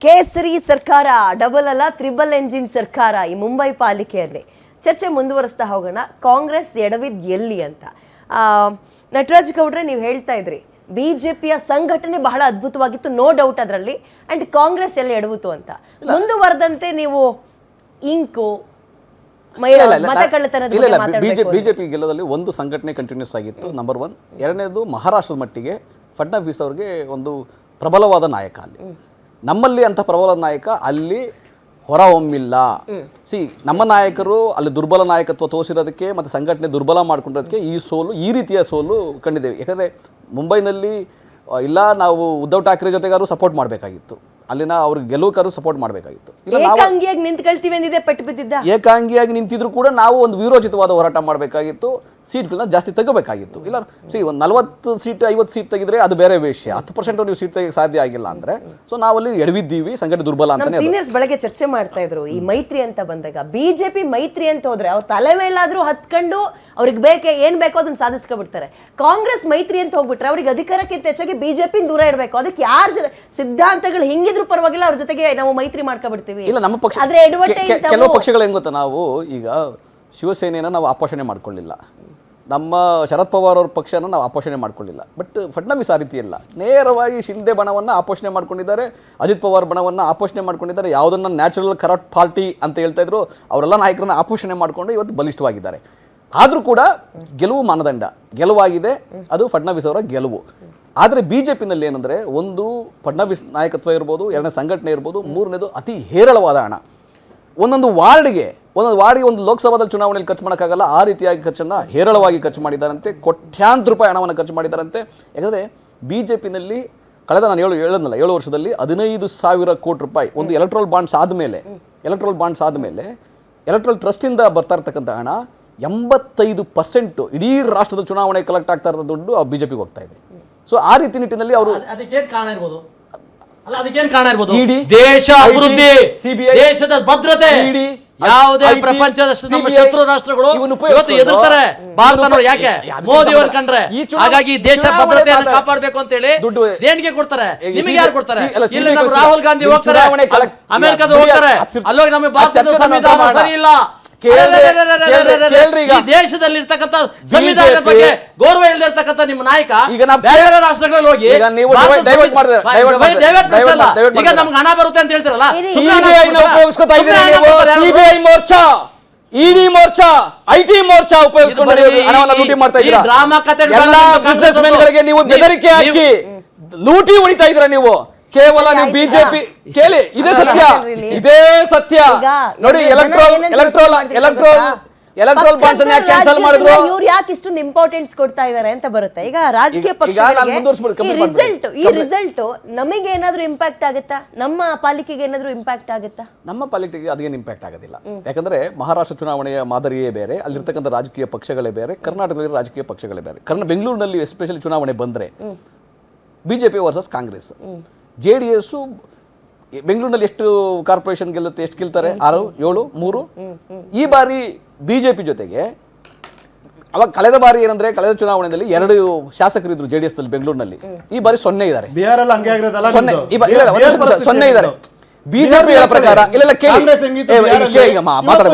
ಕೇಸರಿ ಸರ್ಕಾರ ಡಬಲ್ ಅಲ್ಲ ತ್ರಿಬಲ್ ಎಂಜಿನ್ ಸರ್ಕಾರ ಈ ಮುಂಬೈ ಪಾಲಿಕೆಯಲ್ಲಿ ಚರ್ಚೆ ಮುಂದುವರಿಸ್ತಾ ಹೋಗೋಣ. ಕಾಂಗ್ರೆಸ್ ಎಡವಿದ್ ಎಲ್ಲಿ ಅಂತ ನಟರಾಜ್ ಗೌಡ್ರೆ ನೀವು ಹೇಳ್ತಾ ಇದ್ರಿ ಬಿಜೆಪಿಯ ಸಂಘಟನೆ ಬಹಳ ಅದ್ಭುತವಾಗಿತ್ತು, ನೋ ಡೌಟ್ ಅದರಲ್ಲಿ, ಅಂಡ್ ಕಾಂಗ್ರೆಸ್ ಎಲ್ಲಿ ಎಡವಿತು ಅಂತ. ಮುಂದುವರೆದಂತೆ ನೀವು ಇಂಕು ಬಿಜೆಪಿ ಗೆಲ್ಲದಲ್ಲಿ ಒಂದು ಸಂಘಟನೆ ಕಂಟಿನ್ಯೂಸ್ ಆಗಿತ್ತು, ನಂಬರ್ 1. ಎರಡನೇದು ಮಹಾರಾಷ್ಟ್ರದ ಮಟ್ಟಿಗೆ ಫಡ್ನವೀಸ್ ಅವರಿಗೆ ಒಂದು ಪ್ರಬಲವಾದ ನಾಯಕ ಅಲ್ಲಿ. ನಮ್ಮಲ್ಲಿ ಅಂತ ಪ್ರಬಲ ನಾಯಕ ಅಲ್ಲಿ ಹೊರಹೊಮ್ಮಿಲ್ಲ. ನಮ್ಮ ನಾಯಕರು ಅಲ್ಲಿ ದುರ್ಬಲ ನಾಯಕತ್ವ ತೋರಿಸಿರೋದಕ್ಕೆ ಮತ್ತು ಸಂಘಟನೆ ದುರ್ಬಲ ಮಾಡ್ಕೊಂಡಿರೋದಕ್ಕೆ ಈ ರೀತಿಯ ಸೋಲು ಕಂಡಿದ್ದೇವೆ. ಯಾಕಂದರೆ ಮುಂಬೈನಲ್ಲಿ ಇಲ್ಲ ನಾವು ಉದ್ಧವ್ ಠಾಕ್ರೆ ಜೊತೆಗಾರು ಸಪೋರ್ಟ್ ಮಾಡಬೇಕಾಗಿತ್ತು, ಅಲ್ಲಿನ ಅವ್ರಿಗೆ ಗೆಲುವುಕಾರು ಸಪೋರ್ಟ್ ಮಾಡಬೇಕಾಗಿತ್ತು. ಏಕಾಂಗಿಯಾಗಿ ನಿಂತ್ಕೊಳ್ತೀವಿ ಅಂದಿದೆ ಪೆಟ್ಟು ಬಿದ್ದಿದ್ದ. ಏಕಾಂಗಿಯಾಗಿ ನಿಂತಿದ್ರು ಕೂಡ ನಾವು ಒಂದು ವೀರೋಚಿತವಾದ ಹೋರಾಟ ಮಾಡಬೇಕಾಗಿತ್ತು, ಸೀಟ್ಗಳನ್ನ ಜಾಸ್ತಿ ತೆಗೋಬೇಕಾಗಿತ್ತು. ಇಲ್ಲ ಒಂದು 40 ಸೀಟ್ 50 ಸೀಟ್ ತೆಗಿದ್ರೆ ಅದು ಬೇರೆ ವಿಷಯ, 10% ನೀವು ಸೀಟ್ ತೆಗೆ ಸಾಧ್ಯ ಆಗಿಲ್ಲ ಅಂದ್ರೆ ಸೊ ನಾವಲ್ಲಿ ಎಡವಿದ್ದೀವಿ, ಸಂಘಟನೆ ದುರ್ಬಲ ಅಂತ. ಸೀನಿಯರ್ಸ್ ಬೆಳಗ್ಗೆ ಚರ್ಚೆ ಮಾಡ್ತಾ ಇದ್ರು ಈ ಮೈತ್ರಿ ಅಂತ ಬಂದಾಗ, ಬಿಜೆಪಿ ಮೈತ್ರಿ ಅಂತ ಹೋದ್ರೆ ಅವ್ರ ತಲೆ ಮೇಲಾದ್ರೂ ಹತ್ಕೊಂಡು ಅವ್ರಿಗೆ ಏನ್ ಬೇಕೋ ಅದನ್ನ ಸಾಧಿಸ್ಕೊಬಿಡ್ತಾರೆ. ಕಾಂಗ್ರೆಸ್ ಮೈತ್ರಿ ಅಂತ ಹೋಗ್ಬಿಟ್ರೆ ಅವ್ರಿಗೆ ಅಧಿಕಾರಕ್ಕಿಂತ ಹೆಚ್ಚಾಗಿ ಬಿಜೆಪಿ ದೂರ ಇಡಬೇಕು. ಅದಕ್ಕೆ ಯಾರ ಸಿದ್ಧಾಂತಗಳು ಹಿಂಗಿದ್ರು ಪರವಾಗಿಲ್ಲ, ಅವ್ರ ಜೊತೆಗೆ ನಾವು ಮೈತ್ರಿ ಮಾಡ್ಕೊಬಿಡ್ತೀವಿ. ಇಲ್ಲ ನಮ್ಮ ಪಕ್ಷ ಕೆಲವು ಪಕ್ಷಗಳು ಹೆಂಗ್ ಗೊತ್ತಾ, ನಾವು ಈಗ ಶಿವಸೇನೆಯನ್ನ ನಾವು ಆಪೋಷಣೆ ಮಾಡ್ಕೊಳ್ಳಿಲ್ಲ, ನಮ್ಮ ಶರದ್ ಪವಾರ್ ಅವ್ರ ಪಕ್ಷನ ನಾವು ಆಪೋಷಣೆ ಮಾಡ್ಕೊಳ್ಳಿಲ್ಲ. ಬಟ್ ಫಡ್ನವೀಸ್ ಆ ರೀತಿ ಇಲ್ಲ, ನೇರವಾಗಿ ಶಿಂದೆ ಬಣವನ್ನು ಆಪೋಷಣೆ ಮಾಡ್ಕೊಂಡಿದ್ದಾರೆ, ಅಜಿತ್ ಪವಾರ್ ಬಣವನ್ನು ಆಪೋಷಣೆ ಮಾಡ್ಕೊಂಡಿದ್ದಾರೆ. ಯಾವುದನ್ನ ನ್ಯಾಚುರಲ್ ಕರಪ್ಟ್ ಪಾರ್ಟಿ ಅಂತ ಹೇಳ್ತಾ ಇದ್ರು ಅವರೆಲ್ಲ ನಾಯಕರನ್ನ ಆಪೋಷಣೆ ಮಾಡಿಕೊಂಡು ಇವತ್ತು ಬಲಿಷ್ಠವಾಗಿದ್ದಾರೆ. ಆದರೂ ಕೂಡ ಗೆಲುವು ಮಾನದಂಡ ಗೆಲುವಾಗಿದೆ, ಅದು ಫಡ್ನವೀಸ್ ಅವರ ಗೆಲುವು. ಆದರೆ ಬಿಜೆಪಿನಲ್ಲಿ ಏನಂದರೆ, ಒಂದು ಫಡ್ನವೀಸ್ ನಾಯಕತ್ವ ಇರ್ಬೋದು, ಎರಡನೇ ಸಂಘಟನೆ ಇರ್ಬೋದು, ಮೂರನೇದು ಅತಿ ಹೇರಳವಾದ ಹಣ. ಒಂದೊಂದು ವಾರ್ಡ್ಗೆ ಒಂದು ಲೋಕಸಭಾದಲ್ಲಿ ಚುನಾವಣೆಯಲ್ಲಿ ಖರ್ಚು ಮಾಡೋಕ್ಕಾಗಲ್ಲ, ಆ ರೀತಿಯಾಗಿ ಖರ್ಚನ್ನು ಹೇರಳವಾಗಿ ಖರ್ಚು ಮಾಡಿದ್ದಾರಂತೆ. ಕೋಟ್ಯಾಂತರ ರೂಪಾಯಿ ಹಣವನ್ನು ಖರ್ಚು ಮಾಡಿದ್ದಾರಂತೆ. ಯಾಕಂದರೆ ಬಿಜೆಪಿನಲ್ಲಿ ಕಳೆದ ನಾನು ಹೇಳೋದಲ್ಲ 7 ವರ್ಷದಲ್ಲಿ 15,000 ಕೋಟಿ ರೂಪಾಯಿ ಒಂದು ಎಲೆಕ್ಟ್ರಲ್ ಬಾಂಡ್ಸ್ ಆದಮೇಲೆ ಎಲೆಕ್ಟ್ರಲ್ ಟ್ರಸ್ಟಿಂದ ಬರ್ತಾ ಇರ್ತಕ್ಕಂಥ ಹಣ 85% ಇಡೀ ರಾಷ್ಟ್ರದ ಚುನಾವಣೆ ಕಲೆಕ್ಟ್ ಆಗ್ತಾ ಇರೋ ದುಡ್ಡು ಬಿಜೆಪಿಗೆ ಹೋಗ್ತಾ ಇದೆ. ಸೊ ಆ ರೀತಿ ನಿಟ್ಟಿನಲ್ಲಿ ಅವರು ಅದಕ್ಕೇನು ಕಾರಣ ಇರ್ಬೋದು, ದೇಶ ಅಭಿವೃದ್ಧಿ, ದೇಶದ ಭದ್ರತೆ, ಯಾವುದೇ ಪ್ರಪಂಚದ ನಮ್ಮ ಶತ್ರು ರಾಷ್ಟ್ರಗಳು ಇವತ್ತು ಎದುರ್ತಾರೆ ಭಾರತ. ಯಾಕೆ ಮೋದಿ ಅವರು ಕಂಡ್ರೆ, ಹಾಗಾಗಿ ದೇಶ ಭದ್ರತೆಯನ್ನು ಕಾಪಾಡಬೇಕು ಅಂತ ಹೇಳಿ ದೇಣಿಗೆ ಕೊಡ್ತಾರೆ. ನಿಮಗೆ ಯಾರು ಕೊಡ್ತಾರೆ? ಇಲ್ಲಿ ನಮ್ಮ ರಾಹುಲ್ ಗಾಂಧಿ ಹೋಗ್ತಾರೆ, ಅಮೆರಿಕದ ಹೋಗ್ತಾರೆ, ಅಲ್ಲೋಗಿ ನಮಗೆ ಭಾರತದ ಸಂವಿಧಾನ ಸರಿ ಇಲ್ಲ, ದೇಶದಲ್ಲಿ ಇರ್ತಕ್ಕಂಥ ಸಂವಿಧಾನದ ಬಗ್ಗೆ ಗೌರವ ಇಲ್ಲದಿರ್ತಕ್ಕಂಥ ನಿಮ್ಮ ನಾಯಕ ಬೇರೆ ರಾಷ್ಟ್ರಗಳಲ್ಲಿ ಹೋಗಿ ಈಗ ನಮ್ಗೆ ಹಣ ಬರುತ್ತೆ ಅಂತ ಹೇಳ್ತಾರಲ್ಲ, ಇಡಿ ಮೋರ್ಚಾ ಐಟಿ ಮೋರ್ಚಾ ಉಪಯೋಗಿಸಿಕೊಂಡು ಹಣವನ್ನು ಲೂಟಿ ಮಾಡ್ತಾ ಇದ್ದೀರಾ. ಡ್ರಾಮಾ ಕತೆ ನೀವು ಬೆದರಿಕೆ ಹಾಕಿ ಲೂಟಿ ಹೊಡಿತಾ ಇದ್ದೀರಾ. ನೀವು ಕೇವಲ ನೀವು ಬಿಜೆಪಿ ಕೇಳಿ, ಇದೇ ಸತ್ಯ ನೋಡಿ. ಎಲೆಕ್ಟ್ರೋಲ್ ಬಾಂಡ್ಸ್ ಅನ್ನು ಕ್ಯಾನ್ಸಲ್ ಮಾಡಿದ್ರು. ಇವ್ರು ಯಾಕೆ ಇಷ್ಟೊಂದು ಇಂಪಾರ್ಟೆನ್ಸ್ ಕೊಡ್ತಾ ಇದ್ದಾರೆ ಅಂತ ಬರುತ್ತೆ. ಈಗ ರಾಜಕೀಯ ಪಕ್ಷಗಳಿಗೆ ಈ ರಿಸಲ್ಟ್ ನಮಗೆ ಏನಾದ್ರೂ ಇಂಪ್ಯಾಕ್ಟ್ ಆಗುತ್ತಾ? ನಮ್ಮ ಪಾಲಿಕೆಗೆ ಏನಾದ್ರೂ ಇಂಪ್ಯಾಕ್ಟ್ ಆಗುತ್ತಾ? ನಮ್ಮ ಪಾಲಿಕೆಗೆ ಅದೇನು ಇಂಪ್ಯಾಕ್ಟ್ ಆಗೋದಿಲ್ಲ. ಯಾಕಂದ್ರೆ ಮಹಾರಾಷ್ಟ್ರ ಚುನಾವಣೆಯ ಮಾದರಿಯೇ ಬೇರೆ, ಅಲ್ಲಿರ್ತಕ್ಕಂಥ ರಾಜಕೀಯ ಪಕ್ಷಗಳೇ ಬೇರೆ, ಕರ್ನಾಟಕದಲ್ಲಿ ರಾಜಕೀಯ ಪಕ್ಷಗಳೇ ಬೇರೆ. ಬೆಂಗಳೂರಿನಲ್ಲಿ ಎಸ್ಪೆಷಲಿ ಚುನಾವಣೆ ಬಂದ್ರೆ ಬಿಜೆಪಿ ವರ್ಸಸ್ ಕಾಂಗ್ರೆಸ್, JDS ಬೆಂಗಳೂರಿನಲ್ಲಿ ಎಷ್ಟು ಕಾರ್ಪೊರೇಷನ್ ಗೆಲ್ಲುತ್ತೆ, ಎಷ್ಟು ಗೆಲ್ತಾರೆ? 6, 7, 3. ಈ ಬಾರಿ ಬಿಜೆಪಿ ಜೊತೆಗೆ ಅವಾಗ ಕಳೆದ ಬಾರಿ ಏನಂದ್ರೆ, ಕಳೆದ ಚುನಾವಣೆಯಲ್ಲಿ 2 ಶಾಸಕರಿದ್ರು JDS ನಲ್ಲಿ ಬೆಂಗಳೂರಿನಲ್ಲಿ. ಈ ಬಾರಿ 0 ಇದ್ದಾರೆ. 0 ಇದ್ದಾರೆ. ಬಿಜೆಪಿ ಪ್ರಕಾರ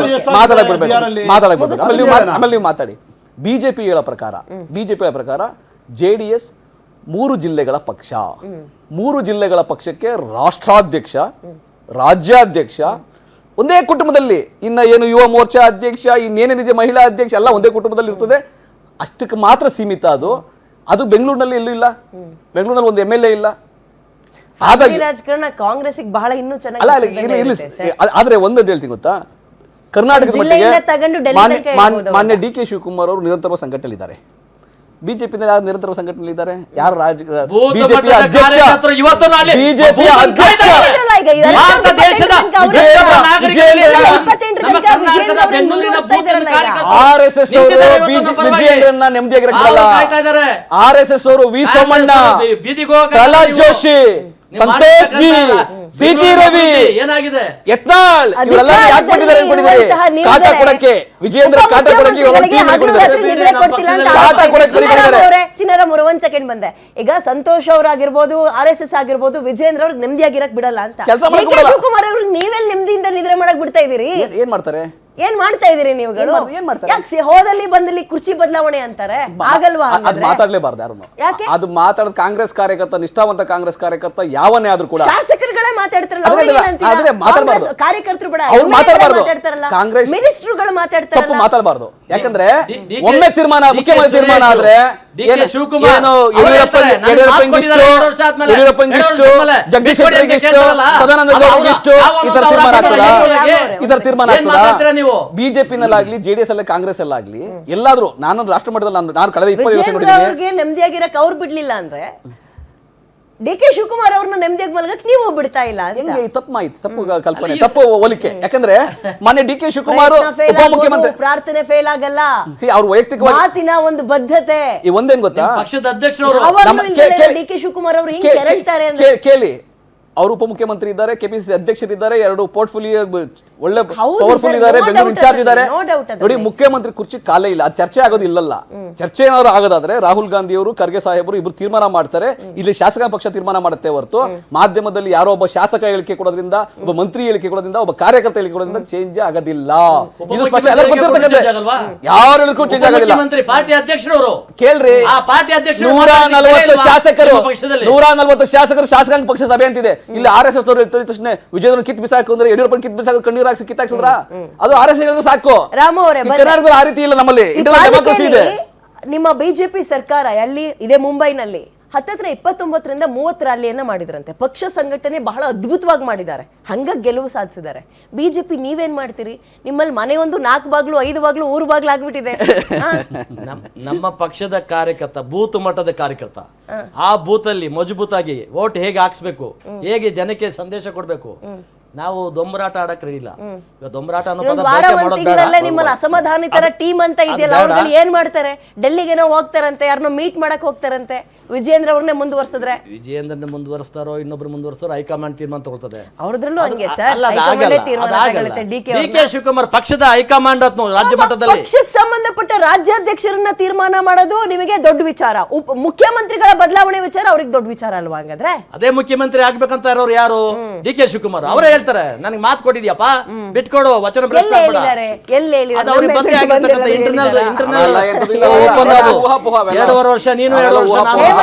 ಆಮೇಲೆ ಮಾತಾಡಿ. ಬಿಜೆಪಿ ಹೇಳೋ ಪ್ರಕಾರ JDS 3 ಜಿಲ್ಲೆಗಳ ಪಕ್ಷ, 3 ಜಿಲ್ಲೆಗಳ ಪಕ್ಷಕ್ಕೆ ರಾಷ್ಟ್ರಾಧ್ಯಕ್ಷ, ರಾಜ್ಯಾಧ್ಯಕ್ಷ ಒಂದೇ ಕುಟುಂಬದಲ್ಲಿ, ಇನ್ನ ಏನು ಯುವ ಮೋರ್ಚಾ ಅಧ್ಯಕ್ಷ, ಇನ್ನೇನೇನಿದೆ ಮಹಿಳಾ ಅಧ್ಯಕ್ಷ ಎಲ್ಲ ಒಂದೇ ಕುಟುಂಬದಲ್ಲಿ ಇರ್ತದೆ. ಅಷ್ಟಕ್ಕೆ ಮಾತ್ರ ಸೀಮಿತ. ಅದು ಬೆಂಗಳೂರಿನಲ್ಲಿ ಎಲ್ಲೂ ಇಲ್ಲ. ಬೆಂಗಳೂರಿನಲ್ಲಿ ಒಂದು MLA ಇಲ್ಲ. ರಾಜಕಾರಣ ಕಾಂಗ್ರೆಸ್ ಬಹಳ ಇನ್ನೂ ಚೆನ್ನಾಗಿ. ಆದ್ರೆ ಒಂದದ್ದು ಹೇಳ್ತೀನಿ ಗೊತ್ತಾ, ಕರ್ನಾಟಕದ ಮಾನ್ಯ DK ಶಿವಕುಮಾರ್ ಅವರು ನಿರಂತರ ಸಂಘಟನೆಯಲ್ಲಿದ್ದಾರೆ. ಬಿಜೆಪಿ ನಿರಂತರ ಸಂಘಟನೆಯಲ್ಲಿದ್ದಾರೆ. ಯಾರು ಬಿಜೆಪಿ RSS ನೆಮ್ಮದಿಯಾಗಿರಲ್ಲ. RSS ಅವರು ವಿ ಸೋಮಣ್ಣ, ಪ್ರಹ್ಲಾದ್ ಜೋಶಿ, ಸಂತೋಷ್ ಜಿ, ಸಿ.ಟಿ. ರವಿ, ಏನಾಗಿದೆ? ಯತ್ನಾಳ್ ಇವರೆಲ್ಲ ಯಾಕೆ ಬಂದಿದ್ದಾರೆ ಅನ್ಕೊಂಡಿದ್ದೀರಿ? ಕಾಟ ಕೊಡಕ್ಕೆ, ವಿಜಯೇಂದ್ರ ಕಾಟ ಕೊಡಕ್ಕೆ ಚಿನ್ನರಾಮರು ಒಂದ್ ಸೆಕೆಂಡ್ ಬಂದೆ. ಈಗ ಸಂತೋಷ್ ಅವರಾಗಿರ್ಬೋದು, RSS ಆಗಿರ್ಬೋದು, ವಿಜೇಂದ್ರ ಅವ್ರಿಗೆ ನೆಮ್ಮದಿಯಾಗಿರಕ್ ಬಿಡಲ್ಲ ಅಂತ. ಕೆಲ್ಸ ಮಾಡಕ್ ಬಿಡಲ್ಲ. ಶಿವಕುಮಾರ್ ಅವ್ರಿಗೆ ನೀವೆಲ್ಲಿ ನೆಮ್ಮದಿಯಿಂದ ನಿದ್ರೆ ಮಾಡಕ್ ಬಿಡ್ತಾ ಇದೀರಿ? ಏನ್ ಮಾಡ್ತಾರೆ? ಏನ್ ಮಾಡ್ತಾ ಇದೀರಿ ನೀವುಗಳು? ಏನ್ ಮಾಡ್ತಾರೆ? ಯಾಕೆ ಹೋದಲ್ಲಿ ಬಂದಲ್ಲಿ ಕುರ್ಚಿ ಬದಲಾವಣೆ ಅಂತಾರೆ, ಆಗಲ್ವಾ? ಅದು ಮಾತಾಡ್ಲೇಬಾರ್ದು ಯಾರನ್ನು. ಯಾಕೆ? ಅದು ಮಾತಾಡೋದು ಕಾಂಗ್ರೆಸ್ ಕಾರ್ಯಕರ್ತ, ನಿಷ್ಠಾವಂತ ಕಾಂಗ್ರೆಸ್ ಕಾರ್ಯಕರ್ತ ಯಾವನೇ ಆದ್ರೂ ಕೂಡ ಶಾಸಕರುಗಳೇ ಮಾತಾಡ್ತಾರಲ್ಲ, ಆದ್ರೆ ಮಾತಾಡಬಾರ್ದು. ಕಾರ್ಯಕರ್ತರು ಬೇಡ, ಅವ್ರು ಮಾತಾಡಬಾರ್ದು. ಮಾತಾಡ್ತಾರಲ್ಲ, ಕಾಂಗ್ರೆಸ್ ಮಿನಿಸ್ಟ್ರುಗಳು ತಪ್ಪು ಮಾತಾಡ್ತಾರಲ್ಲ. ಮಾತಾಡಬಾರ್ದು. ಯಾಕಂದ್ರೆ ಡಿ.ಕೆ. ಒಮ್ಮೆ ತೀರ್ಮಾನ, ಮುಖ್ಯಮಂತ್ರಿ ತೀರ್ಮಾನ ಆದ್ರೆ ಡಿ.ಕೆ. ಶಿವಕುಮಾರ್ ಏನು ಅವ್ರು ಹೇಳ್ತಾರೆ, ನನಗೆ ಮಾತು ಕೊಟ್ಟಿದ್ದಾರೆ 2 ವರ್ಷ ಆದ್ಮೇಲೆ, 2 ವರ್ಷ ಆದ್ಮೇಲೆ ಜಗದೀಶ್ ಶೆಟ್ಟರ್ಗೆ ಇಷ್ಟು, ಸದಾನಂದ ಗೌಡರಿಗೆ ಇಷ್ಟು, ಈ ತರ ತೀರ್ಮಾನ ಆಗ್ತದ? ಈ ತರ ತೀರ್ಮಾನ ಆಗ್ತದ? ನೀವು ಬಿಜೆಪಿನಲ್ಲಾಗ್ಲಿ, JDS ಅಲ್ಲ, ಕಾಂಗ್ರೆಸ್ ಅಲ್ಲಾಗ್ಲಿ, ಎಲ್ಲಾದ್ರೂ ನಾನು ರಾಷ್ಟ್ರ ಮಟ್ಟದಲ್ಲಿ ನಾನು ಕಳೆದ 20 ವರ್ಷ ವಿಜೇಂದ್ರ ನೋಡಿದ್ದೀನಿ. ಅವ್ರಿಗೆ ನೆಮ್ಮದಿಯಾಗಿರಕ್ ಅವ್ರು ಬಿಡ್ಲಿಲ್ಲ ಅಂದ್ರೆ DK ಶಿವಕುಮಾರ್ ಅವ್ರನ್ನ ನೆಮ್ಮದಿಯಾಗಿ ಮಲಗಕ್ ನೀವು ಬಿಡ್ತಾ ಇಲ್ಲ ಅಂತ. ಹೆಂಗೆ ಈ ತಪ್ಪು ಮಾಹಿತಿ, ತಪ್ಪು ಕಲ್ಪನೆ, ತಪ್ಪು ಹೋಲಿಕೆ. ಯಾಕಂದ್ರೆ ಮೊನ್ನೆ DK ಶಿವಕುಮಾರ್ ಫೇಲ್ ಉಪಮುಖ್ಯಮಂತ್ರಿ, ಪ್ರಾರ್ಥನೆ ಫೇಲ್ ಆಗಲ್ಲ, ಅವ್ರು ವೈಯಕ್ತಿಕವಾಗಿ ಮಾತಿನ ಒಂದು ಬದ್ಧತೆ. ಈ ಒಂದೇನ್ ಗೊತ್ತಾ, ಪಕ್ಷದ ಅಧ್ಯಕ್ಷರವರು DK ಶಿವಕುಮಾರ್ ಅವರು ಹಿಂಗ್ ಕೆರಳ್ತಾರೆ ಅಂದ್ರೆ ಕೇಳಿ, ಅವರು ಉಪಮುಖ್ಯಮಂತ್ರಿ ಇದ್ದಾರೆ, KPCC ಅಧ್ಯಕ್ಷರಿದ್ದಾರೆ, 2 ಪೋರ್ಟ್ಫೋಲಿಯೋ ಒಳ್ಳೆ ಹೌದು ಪವರ್ಫುಲ್ sir, ಇದ್ದಾರೆ, no ಬೆಂಗಳೂರು doubt ಇನ್ಚಾರ್ಜ್ ಇದ್ದಾರೆ. no doubt ಅದ್ರಲ್ಲಿ. ನೋಡಿ, ಮುಖ್ಯಮಂತ್ರಿ ಕುರ್ಚಿ ಕಾಲೇ ಇಲ್ಲ, ಅದು ಚರ್ಚೆ ಆಗೋದು ಇಲ್ಲಲ್ಲ. ಚರ್ಚೆ ಏನಾದ್ರು ಆಗೋದಾದ್ರೆ ರಾಹುಲ್ ಗಾಂಧಿ ಅವರು, ಖರ್ಗೆ ಸಾಹೇಬರು ಇಬ್ರು ತೀರ್ಮಾನ ಮಾಡ್ತಾರೆ. ಇಲ್ಲಿ ಶಾಸಕ ಪಕ್ಷ ತೀರ್ಮಾನ ಮಾಡುತ್ತೆ ಹೊರತು ಮಾಧ್ಯಮದಲ್ಲಿ ಯಾರೋ ಒಬ್ಬ ಶಾಸಕ ಹೇಳಿಕೆ ಕೊಡೋದ್ರಿಂದ, ಒಬ್ಬ ಮಂತ್ರಿ ಹೇಳಿಕೆ ಕೊಡೋದ್ರಿಂದ, ಒಬ್ಬ ಕಾರ್ಯಕರ್ತ ಹೇಳಿಕೆ ಕೊಡೋದ್ರಿಂದ ಚೇಂಜ್ ಆಗೋದಿಲ್ಲ. ಇದು ಸ್ಪಷ್ಟ, ಎಲ್ಲರೂ ಗೊತ್ತಿರ್ತಕ್ಕಂಥ, ಯಾರು ಹೇಳಿದ್ರು ಚೇಂಜ್ ಆಗೋದಿಲ್ಲ. ಪಾರ್ಟಿ ಅಧ್ಯಕ್ಷರವರು ಕೇಳ್ರಿ, ಆ ಪಾರ್ಟಿ ಅಧ್ಯಕ್ಷರು 140 ಶಾಸಕರು, ಪಕ್ಷದಲ್ಲಿ 140 ಶಾಸಕರು ಶಾಸಕಾಂಗ ಪಕ್ಷ ಸಭೆ ಅಂತಿದೆ. ಇಲ್ಲಿ RSS ಅವರು ತಕ್ಷಣ ವಿಜಯೇಂದ್ರ ಕಿತ್ ಬಿಸಾಕು ಅಂದ್ರೆ, ಯಡಿಯೂರಪ್ಪ ಕಿತ್ ಬಿಸಾಕು, ಕಣ್ಣೀರ್ ಹಾಕಿ ಕಿತ್ತಾಕ್ಸಿದ್ರ? ಅದು RSS ಹೇಳಿದ್ರೆ ಸಾಕು. ರಾಮ ಅವರೇ, ಕರ್ನಾಟಕದಲ್ಲಿ ಆ ರೀತಿ ಇಲ್ಲ. ನಮ್ಮಲ್ಲಿ ಡೆಮೋಕ್ರಸಿ ಇದೆ. ನಿಮ್ಮ ಬಿಜೆಪಿ ಸರ್ಕಾರ ಅಲ್ಲಿ ಇದೆ, ಮುಂಬೈನಲ್ಲಿ 29ರಿಂದ 30 ರ್ಯಾಲಿಯನ್ನ ಮಾಡಿದ್ರಂತೆ. ಪಕ್ಷ ಸಂಘಟನೆ ಬಹಳ ಅದ್ಭುತವಾಗಿ ಮಾಡಿದ್ದಾರೆ, ಹಂಗ ಗೆಲುವು ಸಾಧಿಸಿದ್ದಾರೆ. ಬಿಜೆಪಿ ನೀವೇನ್ ಮಾಡ್ತೀರಿ? ನಿಮ್ಮಲ್ಲಿ ಮನೆ ಒಂದು 4 ಬಾಗ್ಲು 5 ಬಾಗ್ಲು ಊರು ಬಾಗ್ಲು ಆಗ್ಬಿಟ್ಟಿದೆ. ನಮ್ಮ ಪಕ್ಷದ ಕಾರ್ಯಕರ್ತ, ಬೂತ್ ಮಟ್ಟದ ಕಾರ್ಯಕರ್ತ, ಆ ಬೂತ್ ಅಲ್ಲಿ ಮಜಬೂತಾಗಿ ವೋಟ್ ಹೇಗೆ ಹಾಕ್ಸ್ಬೇಕು, ಹೇಗೆ ಜನಕ್ಕೆ ಸಂದೇಶ ಕೊಡ್ಬೇಕು, ನಾವು ದೊಂಬರಾಟ ಆಡಕ್ ರೆಡಿ ಇಲ್ಲ. ದೊಂಬರಾಟ ಅನ್ನೋ ಪದ ವಾರ ಬಳಕೆ ಒಂದ್ ಮಾಡೋದು ತಿಂಗಳಲ್ಲೇ ಬೇಡ. ನಿಮ್ಮಲ್ಲಿ ಅಸಮಾಧಾನಿತರ ಟೀಮ್ ಅಂತ ಇದೆಯಲ್ಲ, ಅವ್ರುಗಳು ಏನ್ ಮಾಡ್ತಾರೆ? ಡೆಲ್ಲಿಗೇನೋ ಹೋಗ್ತಾರಂತೆ, ಯಾರನ್ನೋ ಮೀಟ್ ಮಾಡಕ್ ಹೋಗ್ತಾರಂತೆ. ವಿಜೇಂದ್ರ ಅವ್ರನ್ನೇ ಮುಂದುವರ್ಸಿದ್ರೆ ವಿಜಯೇಂದ್ರನ್ನ ಮುಂದುವರಿಸ್ತಾರೋ ಇನ್ನೊಬ್ರು ಮುಂದುವರಿಸ್ತಾರೋ ಹೈಕಮಾಂಡ್ ತೀರ್ಮಾನ ತಗೊಳ್ತದೆ. ಅವ್ರದ್ರಲ್ಲೂ ಹಂಗೆ ಸರ್, ಅಲ್ಲ, ಅದು ಹೈಕಮಾಂಡೇ ಆಗಲ್ಲ. ತೀರ್ಮಾನ ಅದು ಆಗಲ್ಲ. ತಗೊಳುತ್ತೆ. DK ಶಿವಕುಮಾರ್ ಪಕ್ಷದ ಹೈಕಮಾಂಡ್ ಅತ್ನು ರಾಜ್ಯ ಮಟ್ಟದಲ್ಲಿ ಪಕ್ಷಕ್ಕೆ ಸಂಬಂಧಪಟ್ಟ ರಾಜ್ಯಾಧ್ಯಕ್ಷರನ್ನ ತೀರ್ಮಾನ ಮಾಡೋದು ನಿಮಗೆ ದೊಡ್ಡ ವಿಚಾರ, ಮುಖ್ಯಮಂತ್ರಿಗಳ ಬದಲಾವಣೆ ವಿಚಾರ ಅವ್ರಿಗೆ ದೊಡ್ಡ ವಿಚಾರ ಅಲ್ವಾ? ಹಂಗಾದ್ರೆ ಅದೇ ಮುಖ್ಯಮಂತ್ರಿ ಆಗ್ಬೇಕಂತ ಇರೋರು ಯಾರು? DK ಶಿವಕುಮಾರ್ ಅವರೇ ಹೇಳ್ತಾರೆ, ನನಗೆ ಮಾತು ಕೊಟ್ಟಿದ್ಯಪ್ಪ, ಬಿಟ್ಕೊಡು, ವಚನ ಭ್ರಷ್ಟ ಎಲ್ಲಿ ಆಗ್ಬೇಡ. ಹೇಳಿದ್ದಾರೆ? ಎಲ್ಲಿ ಹೇಳಿದ್ದಾರೆ? ಅದು ಅವ್ರಿಗೆ ಬಂದೇ ಆಗಿರ್ತಕ್ಕಂಥ internal ಅವೆಲ್ಲ ಎಂತದಿಲ್ಲ, ಒಪ್ಪಂದ ಅದು. ಊಹಾಪೋಹ ಅವೆಲ್ಲ. 2.5 ವರ್ಷ ನೀನು, 2 ವರ್ಷ ನಾನು. ರೇವಂತ್